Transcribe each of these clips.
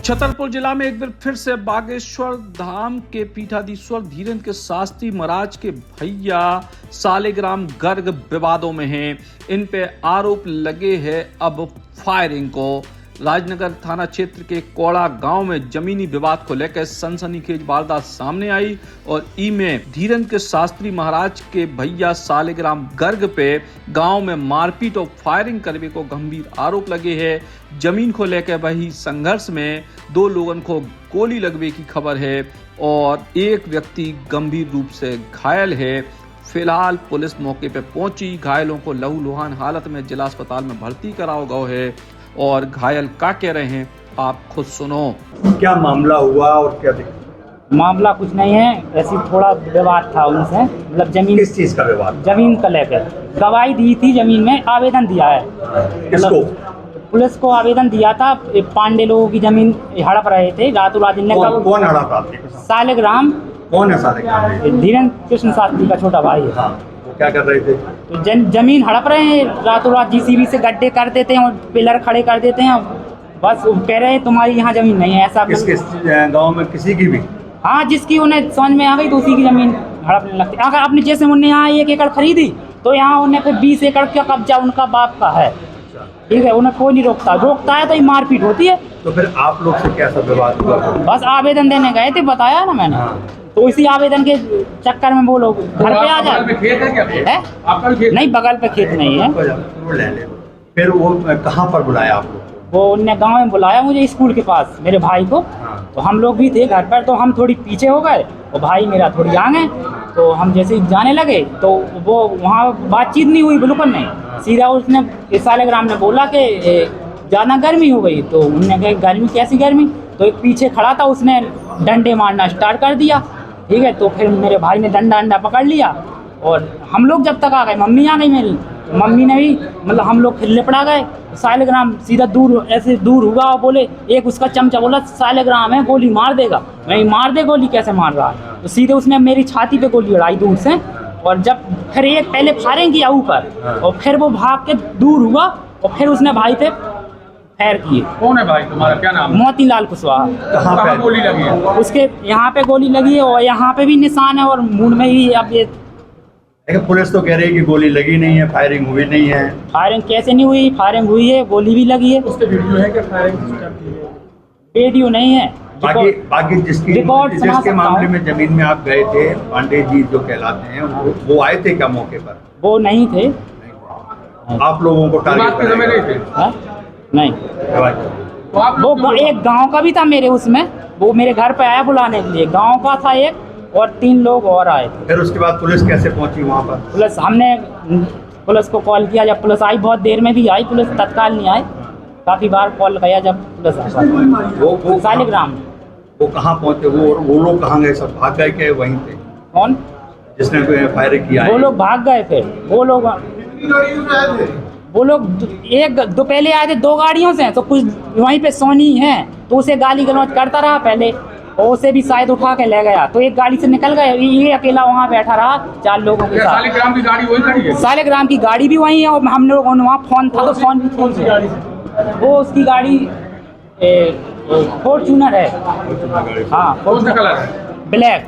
छतरपुर जिला में एक बार फिर से बागेश्वर धाम के पीठाधीश्वर धीरेन्द्र के शास्त्री महाराज के भैया सालिग्राम गर्ग विवादों में हैं। इन पे आरोप लगे हैं अब फायरिंग को। राजनगर थाना क्षेत्र के कोड़ा गांव में जमीनी विवाद को लेकर सनसनीखेज वारदात सामने आई और में धीरेन्द्र के शास्त्री महाराज के भैया सालिग्राम गर्ग पे गांव में मारपीट और फायरिंग करने को गंभीर आरोप लगे हैं। जमीन को लेकर वही संघर्ष में 2 लोगों को गोली लगने की खबर है और एक व्यक्ति गंभीर रूप से घायल है। फिलहाल पुलिस मौके पर पहुंची, घायलों को लहूलुहान हालत में जिला अस्पताल में भर्ती कराया गया है और घायल क्या कह रहे हैं आप खुद सुनो। क्या मामला हुआ और क्या दिक्कत? मामला कुछ नहीं है, ऐसी थोड़ा विवाद था उनसे, मतलब जमीन। किस चीज का विवाद? जमीन को लेकर गवाही दी थी, जमीन में आवेदन दिया है। किसको? पुलिस को आवेदन दिया था। पांडे लोगों की जमीन हड़प रहे थे रातों रात। कौन हड़प रहा था? सालिग्राम। कौन है सालिग्राम? धीरेन्द्र कृष्ण शास्त्री का छोटा भाई है। हाँ, वो क्या कर रहे थे? तो जमीन हड़प रहे हैं रातों रात, जीसीबी से गड्ढे कर देते हैं और पिलर खड़े कर देते हैं। बस कह रहे हैं तुम्हारी यहाँ जमीन नहीं है, ऐसा। किस गांव में किसी की भी? हाँ, जिसकी उन्हें समझ में आ गई तो उसी की जमीन हड़पने लगती। अगर आपने जैसे उन्हें यहाँ 1 एकड़ खरीदी तो यहाँ उन्हें फिर 20 एकड़ का कब्जा उनका बाप का है। ठीक है, उन्हें कोई नहीं रोकता है तो ये मारपीट होती है। तो फिर आप लोग से कैसा विवाद हुआ? बस आवेदन देने गए थे, बताया ना मैंने। हाँ। तो इसी आवेदन के चक्कर में वो लोग घर पे आ जाए। खेत है क्या? है? आपका भी खेत? नहीं, बगल पे खेत नहीं है। वो ले ले। फिर वो कहाँ पर बुलाया आप लोग? वो उनने गांव में बुलाया मुझे, स्कूल के पास, मेरे भाई को। हाँ। तो हम लोग भी थे घर पर, तो हम थोड़ी पीछे हो गए और भाई मेरा थोड़ी आगे। तो हम जैसे ही जाने लगे तो वो वहाँ बातचीत नहीं हुई, बिल्कुल नहीं। सीधा उसने सालिग्राम ने बोला कि ज़्यादा गर्मी हो गई। तो उनने कहा गर्मी कैसी गर्मी? तो एक पीछे खड़ा था, उसने डंडे मारना स्टार्ट कर दिया। ठीक है, तो फिर मेरे भाई ने डंडा पकड़ लिया और हम लोग जब तक आ गए, मम्मी आ गई मेरी, मम्मी ने भी, मतलब हम लोग फिर लिपड़ा गए। सालिग्राम सीधा ऐसे दूर हुआ और बोले, एक उसका चमचा बोला सालिग्राम है, गोली मार देगा। मैं मार दे, गोली कैसे मार रहा है? तो सीधे उसने मेरी छाती पे गोली उड़ाई दूर से। और जब फिर एक पहले फायरिंग किया ऊपर और फिर वो भाग के दूर हुआ और फिर उसने भाई पे फायर किए। कौन है भाई तुम्हारा, क्या नाम? मोतीलाल कुशवाहा। कहाँ गोली लगी है? उसके यहाँ पे गोली लगी है और यहाँ पे भी निशान है और मुंह में ही। अब ये पुलिस तो कह रही है कि गोली लगी नहीं है, फायरिंग हुई नहीं है। फायरिंग कैसे नहीं हुई? फायरिंग हुई है, गोली भी लगी है। उसके वीडियो है क्या फायरिंग? वीडियो नहीं है। बाकी जिसके मामले में जमीन में आप गए थे, पांडे जी जो कहलाते हैं, वो आए थे क्या मौके पर? वो नहीं थे। आप लोगों को टारगेट के समय नहीं थे? नहीं, तो आप वो एक गांव का भी था मेरे उसमें। वो मेरे घर पे आया बुलाने के लिए, गांव का था एक, और 3 लोग और आए थे। फिर उसके बाद पुलिस कैसे पहुंची वहाँ पर? हमने पुलिस को कॉल किया, जब पुलिस आई, बहुत देर में भी आई पुलिस, तत्काल नहीं आई। काफी बार कॉल किया जब पुलिस आई। वो सालिग्राम। वो कहाँ पहुंचे? वो लोग कहाँ गए? सब भाग गए क्या वहीं थे? कौन? जिसने फायर किया? वो लोग भाग गए। फिर वो लोग एक दो पहले आए थे 2 गाड़ियों से, तो कुछ वहीं पे सोनी है तो उसे गाली गलौज करता रहा पहले, और उसे भी शायद उठा के ले गया। तो एक गाड़ी से निकल गए, ये अकेला वहाँ बैठा रहा 4 लोगों के साथ। सालिग्राम की गाड़ी वही खड़ी है? सालिग्राम की गाड़ी भी वहीं है और हम लोग वहाँ फोन था तो फोन भी फोन से। वो उसकी गाड़ी फॉर्च्यूनर है। हाँ, ब्लैक।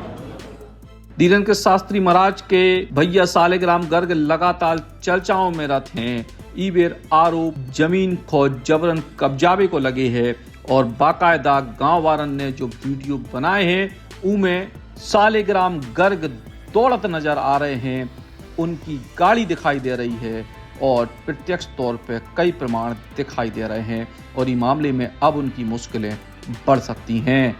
धीरेन्द्र के शास्त्री महाराज के भैया सालिग्राम गर्ग लगातार चर्चाओं में रहते हैं। बेर आरोप जमीन को जबरन कब्जावे को लगे हैं और बाकायदा गांव वारन ने जो वीडियो बनाए हैं उनमें सालिग्राम गर्ग दौड़त नजर आ रहे हैं, उनकी गाड़ी दिखाई दे रही है और प्रत्यक्ष तौर पे कई प्रमाण दिखाई दे रहे हैं और इस मामले में अब उनकी मुश्किलें बढ़ सकती हैं।